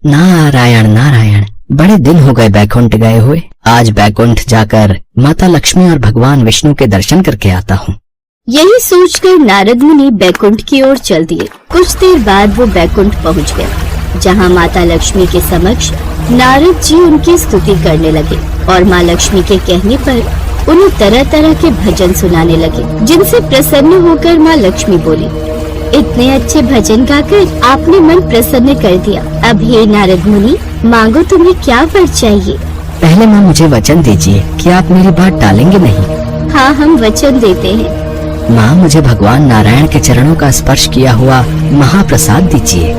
नारायण नारायण, बड़े दिन हो गए बैकुंठ गए हुए। आज बैकुंठ जाकर माता लक्ष्मी और भगवान विष्णु के दर्शन करके आता हूँ। यही सोचकर नारद मुनि बैकुंठ की ओर चल दिए। कुछ देर बाद वो बैकुंठ पहुँच गए, जहाँ माता लक्ष्मी के समक्ष नारद जी उनकी स्तुति करने लगे और माँ लक्ष्मी के कहने पर उन्हें तरह तरह के भजन सुनाने लगे, जिनसे प्रसन्न होकर माँ लक्ष्मी बोली, इतने अच्छे भजन गाकर आपने मन प्रसन्न कर दिया। अब हे नारद मुनि, मांगो, तुम्हें क्या वर चाहिए? पहले माँ मुझे वचन दीजिए कि आप मेरी बात टालेंगे नहीं। हाँ, हम वचन देते हैं। माँ, मुझे भगवान नारायण के चरणों का स्पर्श किया हुआ महाप्रसाद दीजिए।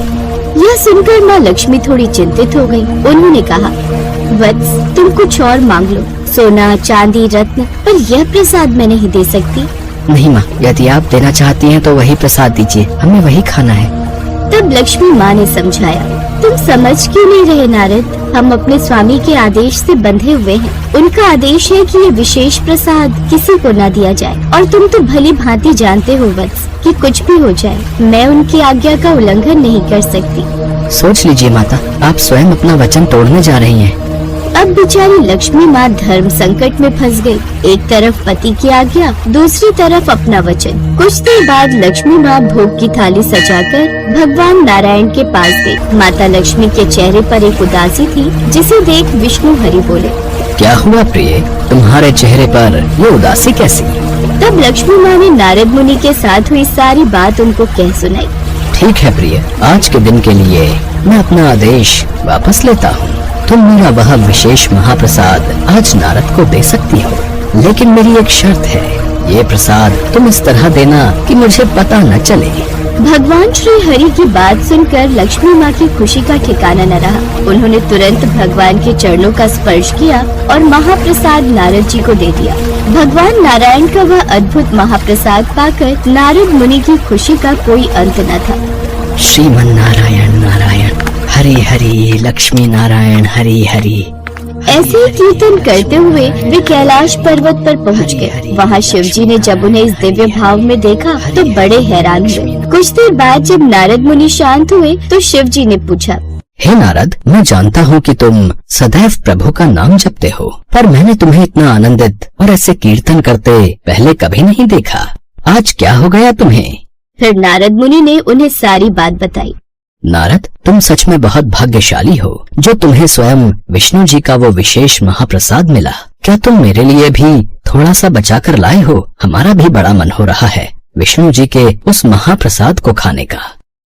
यह सुनकर माँ लक्ष्मी थोड़ी चिंतित हो गयी। उन्होंने कहा, वत्स, तुम कुछ और मांग लो, सोना चांदी रत्न, पर यह प्रसाद मैं नहीं दे सकती। नहीं माँ, यदि आप देना चाहती हैं तो वही प्रसाद दीजिए, हमें वही खाना है। तब लक्ष्मी माँ ने समझाया, तुम समझ क्यों नहीं रहे नारद? हम अपने स्वामी के आदेश से बंधे हुए हैं। उनका आदेश है कि ये विशेष प्रसाद किसी को न दिया जाए, और तुम तो भली भांति जानते हो वत्स कि कुछ भी हो जाए, मैं उनकी आज्ञा का उल्लंघन नहीं कर सकती। सोच लीजिए माता, आप स्वयं अपना वचन तोड़ने जा रही हैं। अब बेचारी लक्ष्मी माँ धर्म संकट में फंस गई। एक तरफ पति की आज्ञा, दूसरी तरफ अपना वचन। कुछ देर बाद लक्ष्मी माँ भोग की थाली सजाकर भगवान नारायण के पास गई। माता लक्ष्मी के चेहरे पर एक उदासी थी, जिसे देख विष्णु हरि बोले, क्या हुआ प्रिय, तुम्हारे चेहरे पर ये उदासी कैसी? तब लक्ष्मी माँ ने नारद मुनि के साथ हुई सारी बात उनको कह सुनाई। ठीक है प्रिय, आज के दिन के लिए मैं अपना आदेश वापस लेता हूँ। तुम मेरा वह विशेष महाप्रसाद आज नारद को दे सकती हो, लेकिन मेरी एक शर्त है, ये प्रसाद तुम इस तरह देना कि मुझे पता न चले। भगवान श्री हरि की बात सुनकर लक्ष्मी माँ की खुशी का ठिकाना न रहा। उन्होंने तुरंत भगवान के चरणों का स्पर्श किया और महाप्रसाद नारद जी को दे दिया। भगवान नारायण का वह अद्भुत महाप्रसाद पाकर नारद मुनि की खुशी का कोई अंत न था। श्रीमन नारायण नारायण, हरि हरि, लक्ष्मी नारायण हरि हरि। ऐसे ही कीर्तन करते हुए वे कैलाश पर्वत पर पहुंच गए। वहाँ शिव जी ने जब उन्हें इस दिव्य भाव में देखा तो बड़े हैरान हुए। कुछ देर बाद जब नारद मुनि शांत हुए तो शिव जी ने पूछा, हे नारद, मैं जानता हूँ कि तुम सदैव प्रभु का नाम जपते हो, पर मैंने तुम्हें इतना आनंदित और ऐसे कीर्तन करते पहले कभी नहीं देखा। आज क्या हो गया तुम्हें? फिर नारद मुनि ने उन्हें सारी बात बताई। नारद, तुम सच में बहुत भाग्यशाली हो जो तुम्हें स्वयं विष्णु जी का वो विशेष महाप्रसाद मिला। क्या तुम मेरे लिए भी थोड़ा सा बचा कर लाए हो? हमारा भी बड़ा मन हो रहा है विष्णु जी के उस महाप्रसाद को खाने का।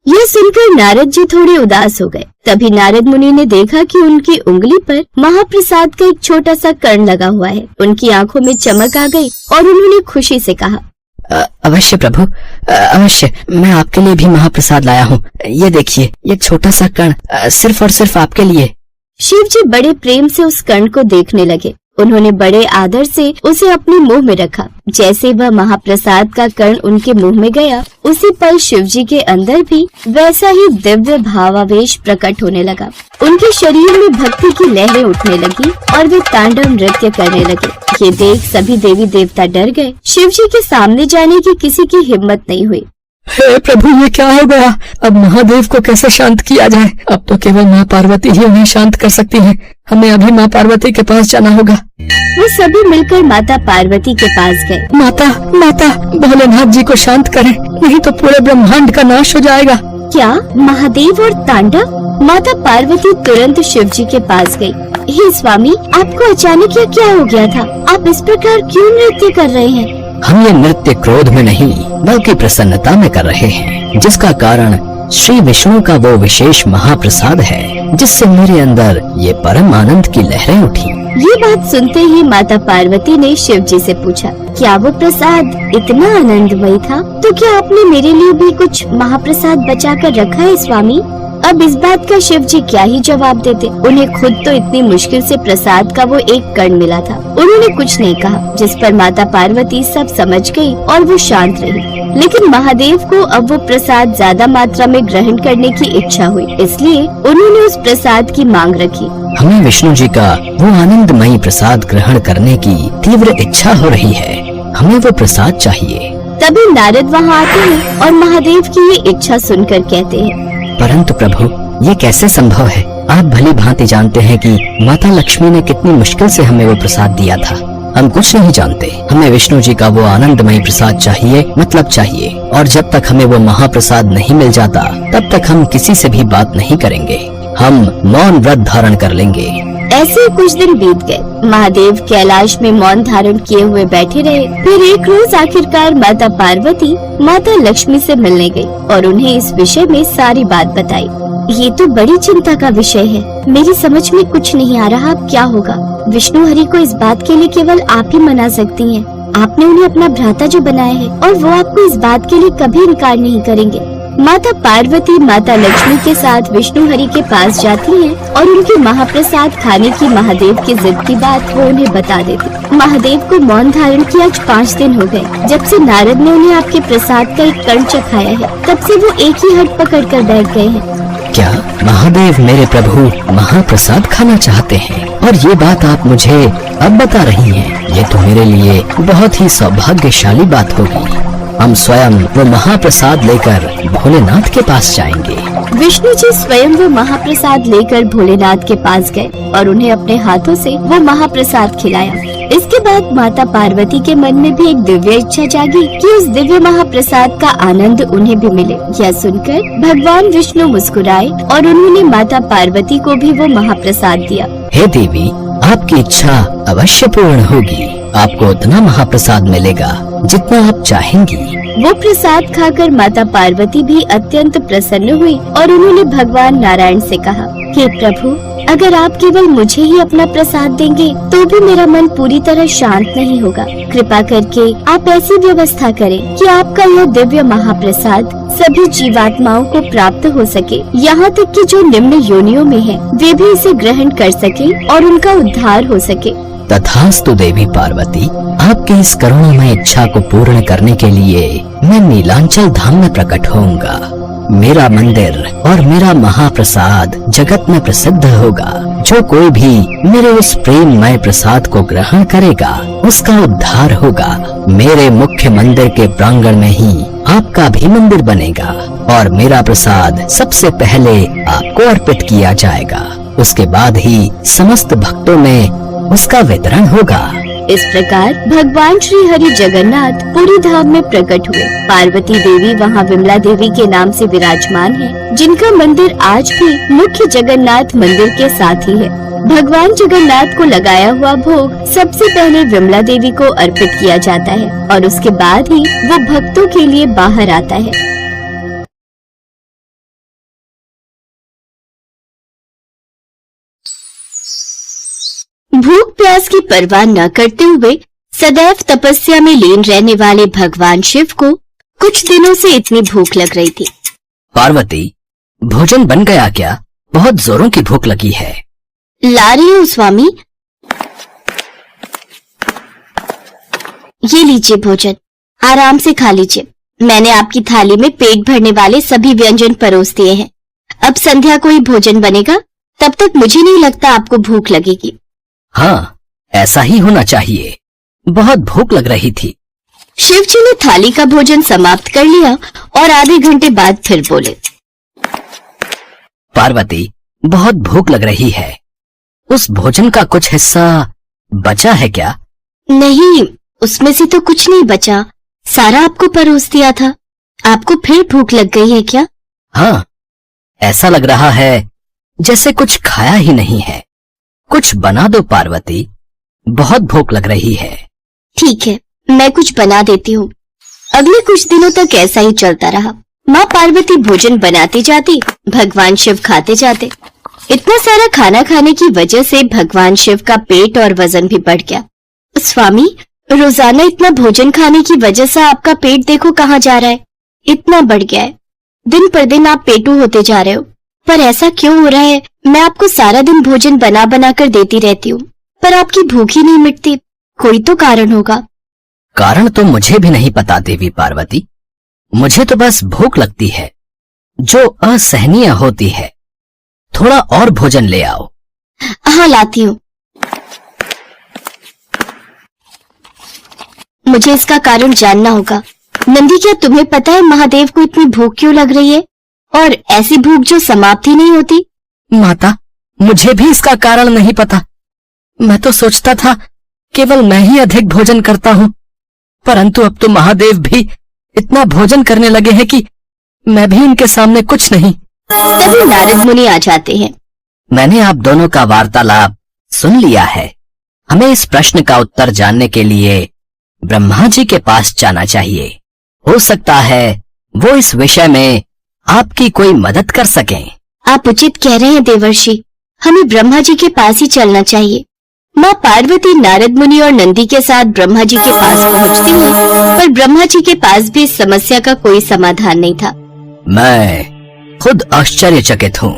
यह सुनकर नारद जी थोड़े उदास हो गए। तभी नारद मुनि ने देखा कि उनकी उंगली पर महाप्रसाद का एक छोटा सा कण लगा हुआ है। उनकी आंखों में चमक आ गई और उन्होंने खुशी से कहा, अवश्य प्रभु, अवश्य, मैं आपके लिए भी महाप्रसाद लाया हूँ। ये देखिए, ये छोटा सा कण सिर्फ और सिर्फ आपके लिए। शिव जी बड़े प्रेम से उस कण को देखने लगे। उन्होंने बड़े आदर से उसे अपने मुंह में रखा। जैसे वह महाप्रसाद का कण उनके मुंह में गया, उसी पल शिव जी के अंदर भी वैसा ही दिव्य भावावेश प्रकट होने लगा। उनके शरीर में भक्ति की लहरें उठने लगी और वे तांडव नृत्य करने लगे। ये देख सभी देवी देवता डर गए। शिव जी के सामने जाने की किसी की हिम्मत नहीं हुई। हे प्रभु, ये क्या हो गया? अब महादेव को कैसे शांत किया जाए? अब तो केवल माँ पार्वती ही उन्हें शांत कर सकती हैं। हमें अभी माँ पार्वती के पास जाना होगा। वो सभी मिलकर माता पार्वती के पास गए। माता, माता, भोलेनाथ जी को शांत करें, नहीं तो पूरे ब्रह्मांड का नाश हो जाएगा। क्या महादेव और तांडव? माता पार्वती तुरंत शिव जी के पास गई। हे स्वामी, आपको अचानक यह क्या हो गया था? आप इस प्रकार क्यों नृत्य कर रहे हैं? हम ये नृत्य क्रोध में नहीं बल्कि प्रसन्नता में कर रहे हैं, जिसका कारण श्री विष्णु का वो विशेष महाप्रसाद है, जिससे मेरे अंदर ये परम आनंद की लहरें उठी। ये बात सुनते ही माता पार्वती ने शिव जी से पूछा, क्या वो प्रसाद इतना आनंदमयी था? तो क्या आपने मेरे लिए भी कुछ महाप्रसाद बचा कर रखा है स्वामी? अब इस बात का शिव जी क्या ही जवाब देते। उन्हें खुद तो इतनी मुश्किल से प्रसाद का वो एक कण मिला था। उन्होंने कुछ नहीं कहा, जिस पर माता पार्वती सब समझ गई और वो शांत रही। लेकिन महादेव को अब वो प्रसाद ज्यादा मात्रा में ग्रहण करने की इच्छा हुई, इसलिए उन्होंने उस प्रसाद की मांग रखी। हमें विष्णु जी का वो आनंदमयी प्रसाद ग्रहण करने की तीव्र इच्छा हो रही है। हमें वो प्रसाद चाहिए। तभी नारद वहाँ आते हैं और महादेव की ये इच्छा सुनकर कहते हैं, परंतु प्रभु, ये कैसे संभव है? आप भली भांति जानते हैं कि माता लक्ष्मी ने कितनी मुश्किल से हमें वो प्रसाद दिया था। हम कुछ नहीं जानते। हमें विष्णु जी का वो आनंदमय प्रसाद चाहिए, मतलब चाहिए। और जब तक हमें वो महाप्रसाद नहीं मिल जाता, तब तक हम किसी से भी बात नहीं करेंगे। हम मौन व्रत धारण कर लेंगे। ऐसे ही कुछ दिन बीत गए। महादेव कैलाश में मौन धारण किए हुए बैठे रहे। फिर एक रोज आखिरकार माता पार्वती माता लक्ष्मी से मिलने गई और उन्हें इस विषय में सारी बात बताई। ये तो बड़ी चिंता का विषय है। मेरी समझ में कुछ नहीं आ रहा अब क्या होगा। विष्णु हरि को इस बात के लिए केवल आप ही मना सकती हैं। आपने उन्हें अपना भ्राता जो बनाया है और वो आपको इस बात के लिए कभी इनकार नहीं करेंगे। माता पार्वती माता लक्ष्मी के साथ विष्णु हरि के पास जाती हैं और उनके महाप्रसाद खाने की महादेव की जिद की बात वो उन्हें बता देती। महादेव को मौन धारण किए आज 5 दिन हो गए। जब से नारद ने उन्हें आपके प्रसाद का एक कण चखाया है, तब से वो एक ही हट पकड़ कर बैठ गए हैं। क्या महादेव मेरे प्रभु महाप्रसाद खाना चाहते हैं? और ये बात आप मुझे अब बता रही हैं? ये तो मेरे लिए बहुत ही सौभाग्यशाली बात होगी। हम स्वयं वो महाप्रसाद लेकर भोलेनाथ के पास जाएंगे। विष्णु जी स्वयं वो महाप्रसाद लेकर भोलेनाथ के पास गए और उन्हें अपने हाथों से वो महाप्रसाद खिलाया। इसके बाद माता पार्वती के मन में भी एक दिव्य इच्छा जागी कि उस दिव्य महाप्रसाद का आनंद उन्हें भी मिले। यह सुनकर भगवान विष्णु मुस्कुराए और उन्होंने माता पार्वती को भी वो महाप्रसाद दिया। हे देवी, आपकी इच्छा अवश्य पूर्ण होगी। आपको उतना महाप्रसाद मिलेगा जितना आप चाहेंगी। वो प्रसाद खाकर माता पार्वती भी अत्यंत प्रसन्न हुई और उन्होंने भगवान नारायण से कहा, हे प्रभु, अगर आप केवल मुझे ही अपना प्रसाद देंगे तो भी मेरा मन पूरी तरह शांत नहीं होगा। कृपा करके आप ऐसी व्यवस्था करें कि आपका यह दिव्य महाप्रसाद सभी जीवात्माओं को प्राप्त हो सके, यहाँ तक कि जो निम्न योनियों में हैं, वे भी इसे ग्रहण कर सके और उनका उद्धार हो सके। तथास्तु देवी पार्वती, आपकी इस करुणामय इच्छा को पूर्ण करने के लिए मैं नीलांचल धाम में प्रकट होऊंगा। मेरा मंदिर और मेरा महाप्रसाद जगत में प्रसिद्ध होगा। जो कोई भी मेरे उस प्रेममय प्रसाद को ग्रहण करेगा, उसका उद्धार होगा। मेरे मुख्य मंदिर के प्रांगण में ही आपका भी मंदिर बनेगा और मेरा प्रसाद सबसे पहले आपको अर्पित किया जाएगा। उसके बाद ही समस्त भक्तों में उसका वितरण होगा। इस प्रकार भगवान श्री हरि जगन्नाथ पुरी धाम में प्रकट हुए। पार्वती देवी वहाँ विमला देवी के नाम से विराजमान है, जिनका मंदिर आज भी मुख्य जगन्नाथ मंदिर के साथ ही है। भगवान जगन्नाथ को लगाया हुआ भोग सबसे पहले विमला देवी को अर्पित किया जाता है और उसके बाद ही वो भक्तों के लिए बाहर आता है। भूख प्यास की परवाह न करते हुए सदैव तपस्या में लीन रहने वाले भगवान शिव को कुछ दिनों से इतनी भूख लग रही थी। पार्वती, भोजन बन गया क्या? बहुत जोरों की भूख लगी है। ला रही हूँ स्वामी। ये लीजिए भोजन, आराम से खा लीजिए। मैंने आपकी थाली में पेट भरने वाले सभी व्यंजन परोस दिए हैं। अब संध्या को ही भोजन बनेगा, तब तक मुझे नहीं लगता आपको भूख लगेगी। हाँ, ऐसा ही होना चाहिए। बहुत भूख लग रही थी। शिव जी ने थाली का भोजन समाप्त कर लिया और आधे घंटे बाद फिर बोले, पार्वती, बहुत भूख लग रही है। उस भोजन का कुछ हिस्सा बचा है क्या? नहीं, उसमें से तो कुछ नहीं बचा, सारा आपको परोस दिया था। आपको फिर भूख लग गई है क्या? हाँ, ऐसा लग रहा है जैसे कुछ खाया ही नहीं है। कुछ बना दो पार्वती, बहुत भूख लग रही है। ठीक है, मैं कुछ बना देती हूँ। अगले कुछ दिनों तक ऐसा ही चलता रहा। माँ पार्वती भोजन बनाती जाती, भगवान शिव खाते जाते। इतना सारा खाना खाने की वजह से भगवान शिव का पेट और वजन भी बढ़ गया। स्वामी, रोजाना इतना भोजन खाने की वजह से आपका पेट देखो कहाँ जा रहा है, इतना बढ़ गया है। दिन पर दिन आप पेटू होते जा रहे हो। पर ऐसा क्यों हो रहा है? मैं आपको सारा दिन भोजन बना बना कर देती रहती हूँ, पर आपकी भूख ही नहीं मिटती। कोई तो कारण होगा। कारण तो मुझे भी नहीं पता देवी पार्वती। मुझे तो बस भूख लगती है, जो असहनीय होती है। थोड़ा और भोजन ले आओ। हाँ, लाती हूँ। मुझे इसका कारण जानना होगा। नंदी, क्या तुम्हें पता है महादेव को इतनी भूख क्यों लग रही है, और ऐसी भूख जो समाप्त ही नहीं होती? माता, मुझे भी इसका कारण नहीं पता। मैं तो सोचता था केवल मैं ही अधिक भोजन करता हूँ, परंतु अब तो महादेव भी इतना भोजन करने लगे हैं कि मैं भी उनके सामने कुछ नहीं। तभी नारद मुनि आ जाते हैं। मैंने आप दोनों का वार्तालाप सुन लिया है। हमें इस प्रश्न का उत्तर जानने के लिए ब्रह्मा जी के पास जाना चाहिए। हो सकता है वो इस विषय में आपकी कोई मदद कर सकें। आप उचित कह रहे हैं देवर्षि, हमें ब्रह्मा जी के पास ही चलना चाहिए। माँ पार्वती नारद मुनि और नंदी के साथ ब्रह्मा जी के पास पहुँचती है, पर ब्रह्मा जी के पास भी इस समस्या का कोई समाधान नहीं था। मैं खुद आश्चर्यचकित हूँ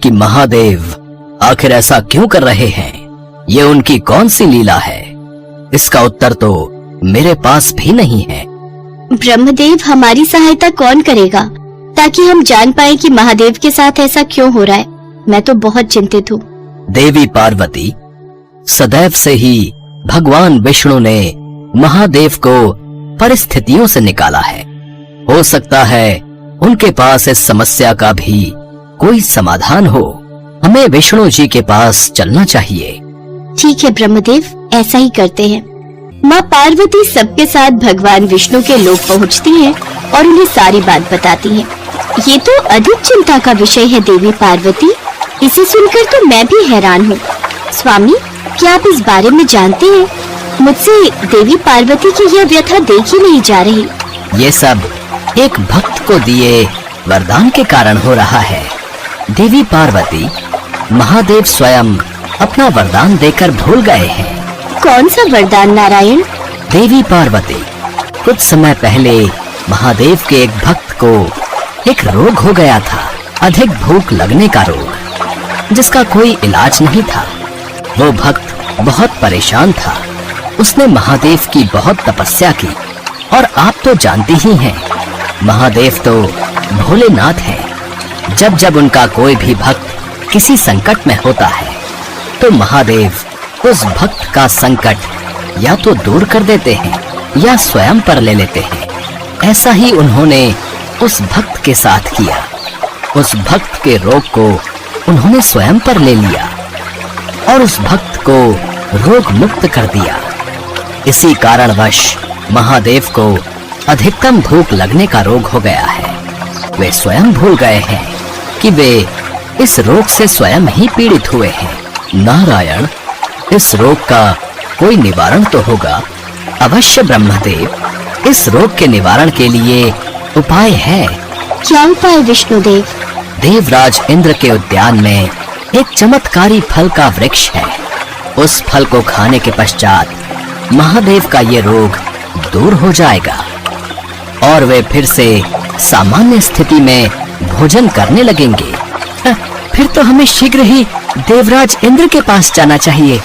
कि महादेव आखिर ऐसा क्यों कर रहे हैं। ये उनकी कौन सी लीला है, इसका उत्तर तो मेरे पास भी नहीं है। ब्रह्मदेव, हमारी सहायता कौन करेगा ताकि हम जान पाए कि महादेव के साथ ऐसा क्यों हो रहा है? मैं तो बहुत चिंतित हूँ। देवी पार्वती, सदैव से ही भगवान विष्णु ने महादेव को परिस्थितियों से निकाला है। हो सकता है उनके पास इस समस्या का भी कोई समाधान हो। हमें विष्णु जी के पास चलना चाहिए। ठीक है ब्रह्मदेव, ऐसा ही करते हैं। माँ पार्वती सबके साथ भगवान विष्णु के लोक पहुँचती हैं और उन्हें सारी बात बताती हैं। ये तो अधिक चिंता का विषय है देवी पार्वती, इसे सुनकर तो मैं भी हैरान हूँ। स्वामी, क्या आप इस बारे में जानते हैं? मुझसे देवी पार्वती की यह व्यथा देखी नहीं जा रही। ये सब एक भक्त को दिए वरदान के कारण हो रहा है। देवी पार्वती, महादेव स्वयं अपना वरदान देकर भूल गए हैं। कौन सा वरदान नारायण? देवी पार्वती, कुछ समय पहले महादेव के एक भक्त को एक रोग हो गया था, अधिक भूख लगने का रोग, जिसका कोई इलाज नहीं था। वो भक्त बहुत परेशान था। उसने महादेव की बहुत तपस्या की, और आप तो जानती ही हैं, महादेव तो भोलेनाथ हैं। जब जब उनका कोई भी भक्त किसी संकट में होता है तो महादेव उस भक्त का संकट या तो दूर कर देते हैं या स्वयं पर ले लेते हैं। ऐसा ही उन्होंने उस भक्त के साथ किया। उस भक्त के रोग को उन्होंने स्वयं पर ले लिया और उस भक्त को रोग मुक्त कर दिया। इसी कारणवश महादेव को अधिकतम भूख लगने का रोग हो गया है। वे स्वयं भूल गए हैं कि वे इस रोग से स्वयं ही पीड़ित हुए हैं। नारायण, इस रोग का कोई निवारण तो होगा। अवश्य ब्रह्मदेव, इस रोग के निवारण के लिए उपाय है। क्या उपाय विष्णुदेव? देवराज इंद्र के उद्यान में एक चमत्कारी फल का वृक्ष है। उस फल को खाने के पश्चात महादेव का ये रोग दूर हो जाएगा और वे फिर से सामान्य स्थिति में भोजन करने लगेंगे। फिर तो हमें शीघ्र ही देवराज इंद्र के पास जाना चाहिए।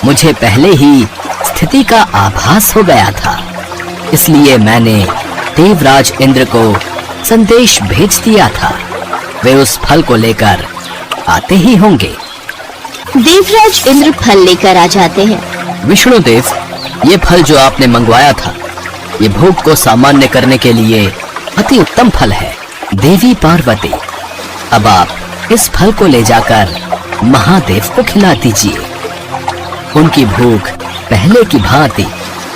मुझे पहले ही स्थिति का आभास हो गया था, इसलिए मैंने देवराज इंद्र को संदेश भेज दिया था। वे उस फल को लेकर आते ही होंगे। देवराज इंद्र फल लेकर आ जाते हैं। विष्णुदेव, ये फल जो आपने मंगवाया था, ये भूख को सामान्य करने के लिए अति उत्तम फल है। देवी पार्वती, अब आप इस फल को ले जाकर महादेव को खिला दीजिए। उनकी भूख पहले की भांति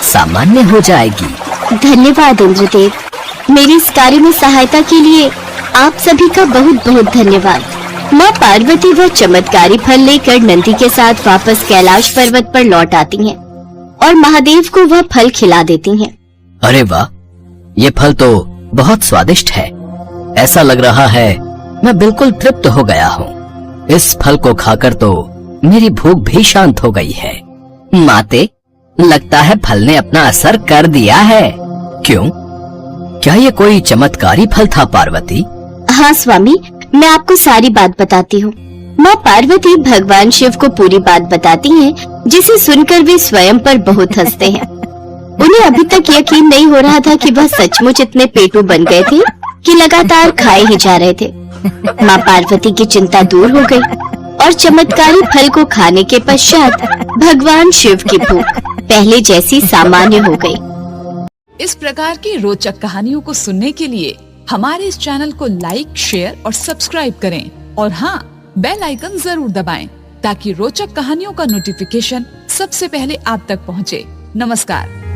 सामान्य हो जाएगी। धन्यवाद इंद्रदेव, मेरे इस कार्य में सहायता के लिए आप सभी का बहुत बहुत धन्यवाद। माँ पार्वती वह चमत्कारी फल लेकर नंदी के साथ वापस कैलाश पर्वत पर लौट आती हैं और महादेव को वह फल खिला देती हैं। अरे वाह, ये फल तो बहुत स्वादिष्ट है। ऐसा लग रहा है मैं बिल्कुल तृप्त हो गया हूँ। इस फल को खाकर तो मेरी भूख भी शांत हो गई है। माते, लगता है फल ने अपना असर कर दिया है। क्यों? क्या ये कोई चमत्कारी फल था पार्वती? हाँ स्वामी, मैं आपको सारी बात बताती हूँ। माँ पार्वती भगवान शिव को पूरी बात बताती हैं, जिसे सुनकर वे स्वयं पर बहुत हंसते हैं। उन्हें अभी तक यकीन नहीं हो रहा था कि वह सचमुच इतने पेटू बन गए थे कि लगातार खाए ही जा रहे थे। माँ पार्वती की चिंता दूर हो गई और चमत्कारी फल को खाने के पश्चात भगवान शिव की भूख पहले जैसी सामान्य हो गई। इस प्रकार की रोचक कहानियों को सुनने के लिए हमारे इस चैनल को लाइक, शेयर और सब्सक्राइब करें और हाँ, बेल आइकन जरूर दबाएं ताकि रोचक कहानियों का नोटिफिकेशन सबसे पहले आप तक पहुंचे। नमस्कार।